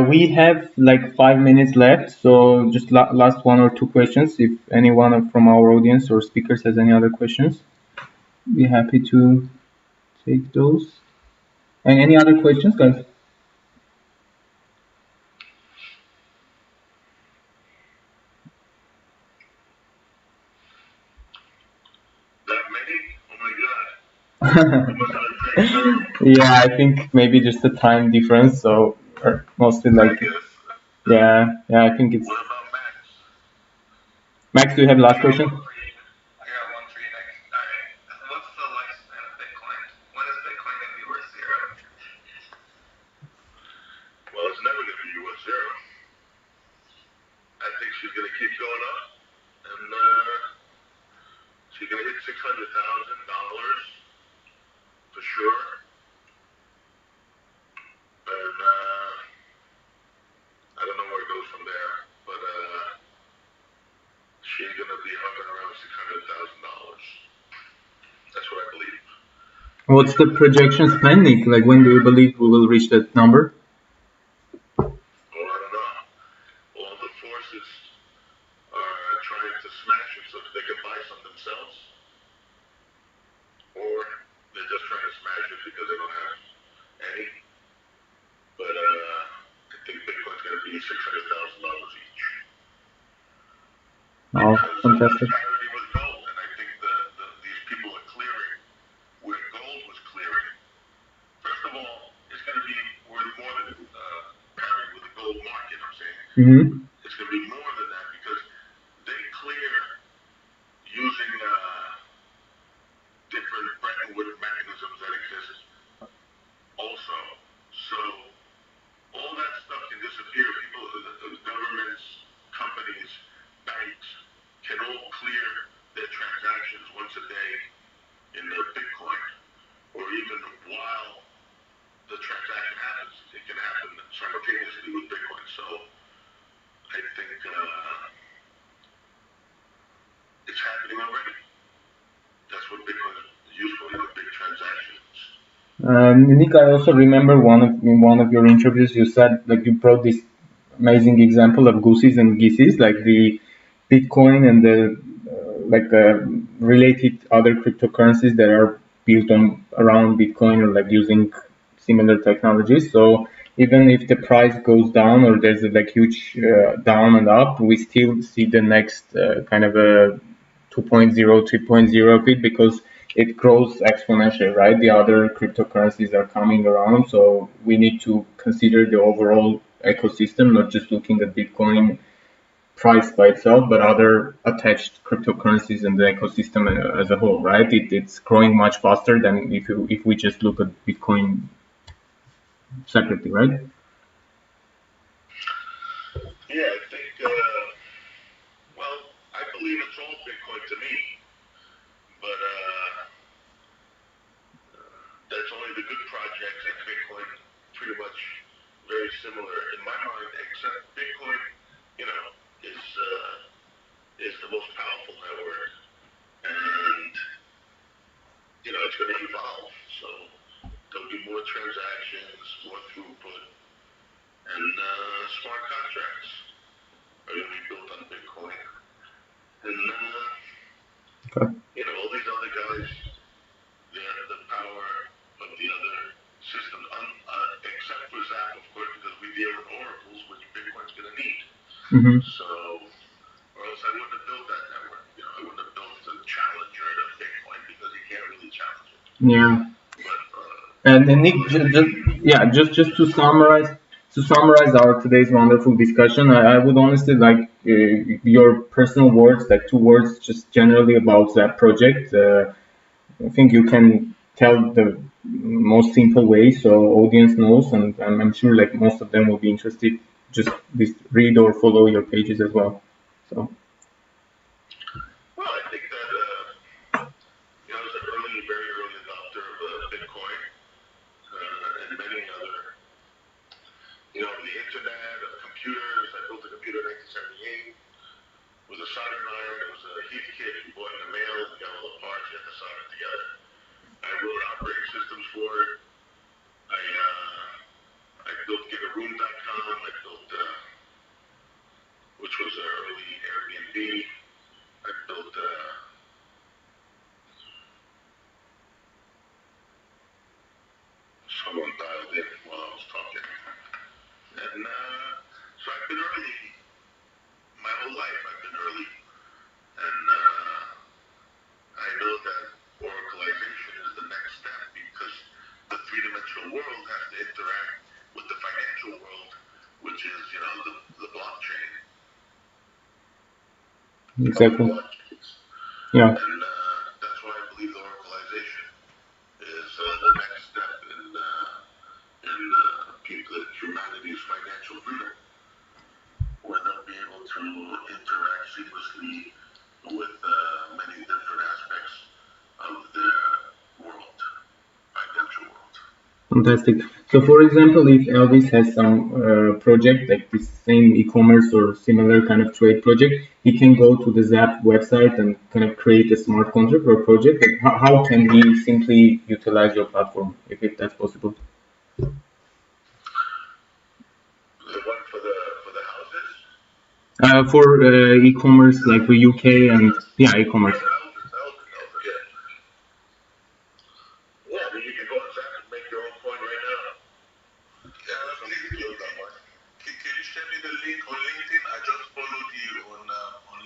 We have like 5 minutes left, so just last one or two questions. If anyone from our audience or speakers has any other questions, be happy to take those. And any other questions, guys? That many? Oh my god. It must have been pretty Yeah, I think maybe just the time difference. So mostly I like, guess. yeah, I think it's. What about Max? Max, do you have I last got question? one for you. I got one for you next. All right. What's the lifespan of Bitcoin? When is Bitcoin going to be worth zero? Well, it's never going to be worth zero. I think she's going to keep going up, and she's going to hit $600,000 for sure. And I don't know where it goes from there, but she's going to be hovering around $600,000. That's what I believe. What's the projection spending? Like, when do you believe we will reach that number? Well, I don't know. All the forces are trying to smash it so that they can buy some themselves, or they're just trying to smash it because they don't have any. But I think Bitcoin's going to be $600,000 each. Oh, Because fantastic. parity with gold, and I think these people are clearing where gold was clearing. First of all, it's going to be worth more than parity with the gold market. I'm saying it's going to be more than that because they clear using different Bretton Woods mechanisms that exist also. So all that stuff can disappear. People, the governments, companies, banks can all clear their transactions once a day in their Bitcoin, or even while the transaction happens, it can happen simultaneously with Bitcoin. So I think it's happening already. That's what Bitcoin is used for, big transactions. Nick, I also remember in one of your interviews you said like you brought this amazing example of gooses and geeses, like the Bitcoin and the related other cryptocurrencies that are built on around Bitcoin or like using similar technologies. So even if the price goes down or there's a like huge down and up, we still see the next kind of a 2.0, 3.0 of it because it grows exponentially, right? The other cryptocurrencies are coming around, so we need to consider the overall ecosystem, not just looking at Bitcoin price by itself, but other attached cryptocurrencies in the ecosystem as a whole, right? It's growing much faster than if we just look at Bitcoin separately, right? Yeah, I think, well, I believe it's all Bitcoin to me, but that's only the good projects, and Bitcoin pretty much very similar in my mind, except Bitcoin, you know, is the most powerful network, and it's going to evolve. So there'll be more transactions, more throughput, and smart contracts are going to be built on Bitcoin, and all these other guys, the power of the other systems, except for Zap, of course, because we deal with oracles, which Bitcoin's going to need. So, or else I wouldn't have built that network. I wouldn't have built the challenger to Bitcoin because you can't really challenge it. Yeah. But, And Nick, just to summarize our today's wonderful discussion, I would honestly like your personal words, like two words, just generally about that project. I think you can tell the most simple way so audience knows, and I'm sure like most of them will be interested. Just read or follow your pages as well. So. well, I think that I was an very early adopter of Bitcoin and many other, the internet, of computers. I built a computer in 1978 with a soldering iron. It was a Heath kit you bought in the mail. You got all the parts. You had to solder it together. I wrote operating systems for it. I room.com. I built, which was an early Airbnb. I built someone dialed in while I was talking. And so I've been early. My whole life I've been early. And I know that Oraclization is the next step because the three-dimensional world has to interact with the financial world, which is, the blockchain. Exactly. Yeah. And that's why I believe the Oraclization is the next step in humanity's financial freedom, where they'll be able to interact seamlessly with many different aspects of the world, financial world. Fantastic. So, for example, if Elvis has some project like this same e-commerce or similar kind of trade project, he can go to the Zap website and kind of create a smart contract or project. Like, how can he simply utilize your platform if that's possible? The one for the houses? For e-commerce, like for UK and e-commerce. Yeah, I mean, you can go on Zap and make your own coin right now. Can you share me the link on LinkedIn? I just followed you on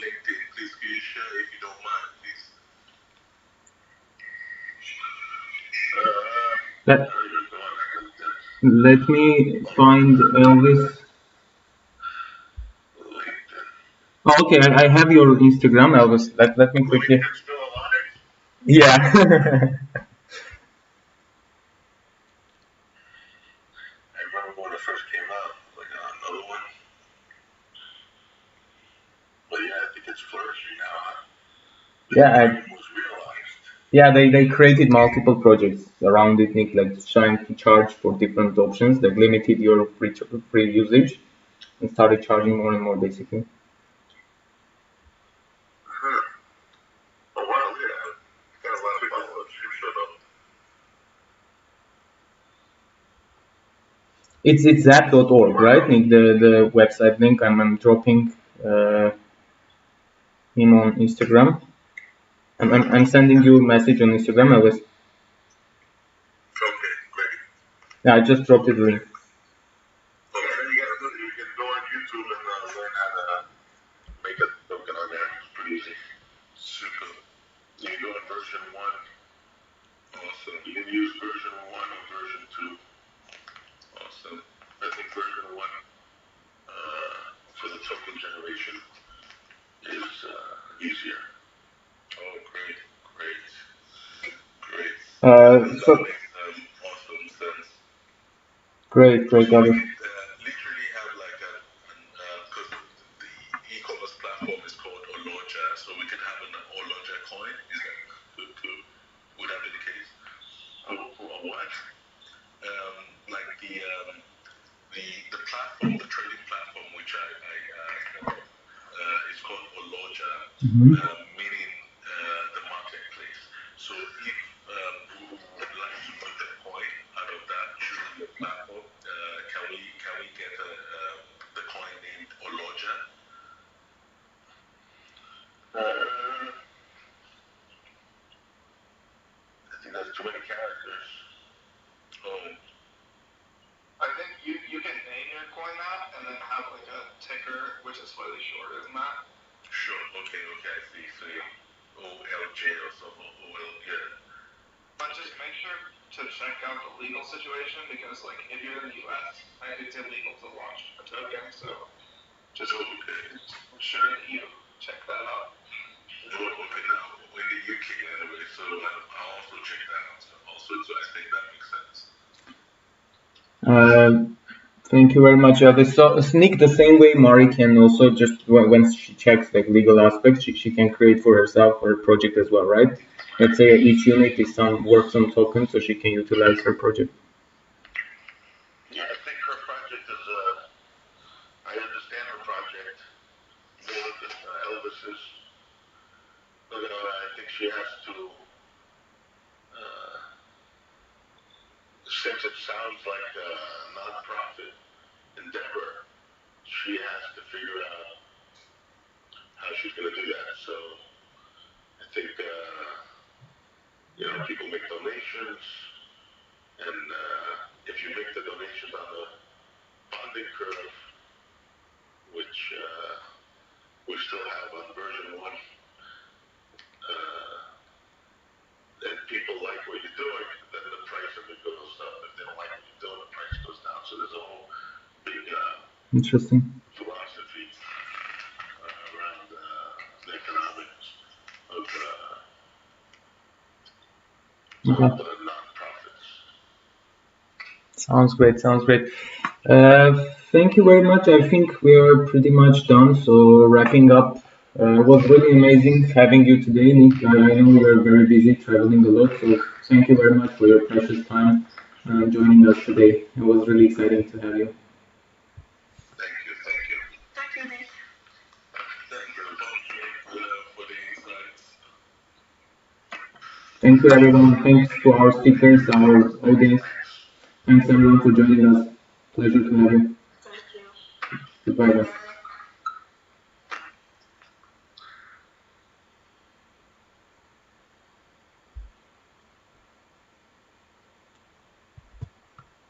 LinkedIn. Please, can you share if you don't mind, please? Let me find Elvis. Oh, okay, I have your Instagram, Elvis. Let me quickly. Yeah. I remember when it first came out, like another one. But yeah, I think it's flourishing now. Yeah, they created multiple projects around it, Nick, like trying to charge for different options, like limited your free usage and started charging more and more basically. Oh wow, look at that. Got a lot of followers. Who showed up? It's zap.org, right, Nick? The website link. I'm dropping him on Instagram. I'm sending you a message on Instagram. I was. Okay, great. Yeah, I just dropped the link. Okay, then you can go on YouTube and learn how to make a token on there. It's pretty easy. Super. You can go in version 1. Awesome. You can use version 1 or version 2. Awesome. I think version 1 for the token generation is easier. Oh, great. So That makes awesome sense. great, got it. Literally have like because the e-commerce platform is called Oloja, so we can have an Oloja coin. Is that would that be the case? What? Like the platform, the trading platform, which I follow, is called Oloja, meaning the marketplace. So if we would like to make a coin out of that through your platform, can we get the coin named Oloja? I think that's too many characters. Oh. I think you can name your coin that and then have like a ticker which is slightly shorter than that. Sure. Okay, I see. So OLJ or something. OLJ. But just make sure to check out the legal situation because like if you're in the US, it's illegal to launch a token, so just make sure that you check that out. Well, okay, now in the UK anyway, so I'll also check that out. So I think that makes sense. Thank you very much, Elvis. So, Sneak, the same way Mari can also just when she checks like legal aspects, she can create for herself her project as well, right? Let's say each unit is worth some tokens, so she can utilize her project. Yeah, I think her project is. I understand her project more than Elvis's. But I think she has to. Since it sounds like a non-profit, endeavor, she has to figure out how she's going to do that. So I think, people make donations, and if you make the donations on the bonding curve, which we still have on version 1, and people like what you're doing, then the price of it goes up. If they don't like what you're doing, the price goes down. So there's a whole big Interesting. philosophy around the economics of non-profits. Sounds great. Sounds great. Thank you very much. I think we are pretty much done. So wrapping up, it was really amazing having you today, Nick. I know you're very busy traveling a lot, so thank you very much for your precious time joining us today. It was really exciting to have you. Thank you. Thank you, Nick. Thank you for the insights. Thank you, everyone. Thanks to our speakers, our audience. Thanks, everyone, for joining us. Pleasure to have you. Thank you. Goodbye, guys.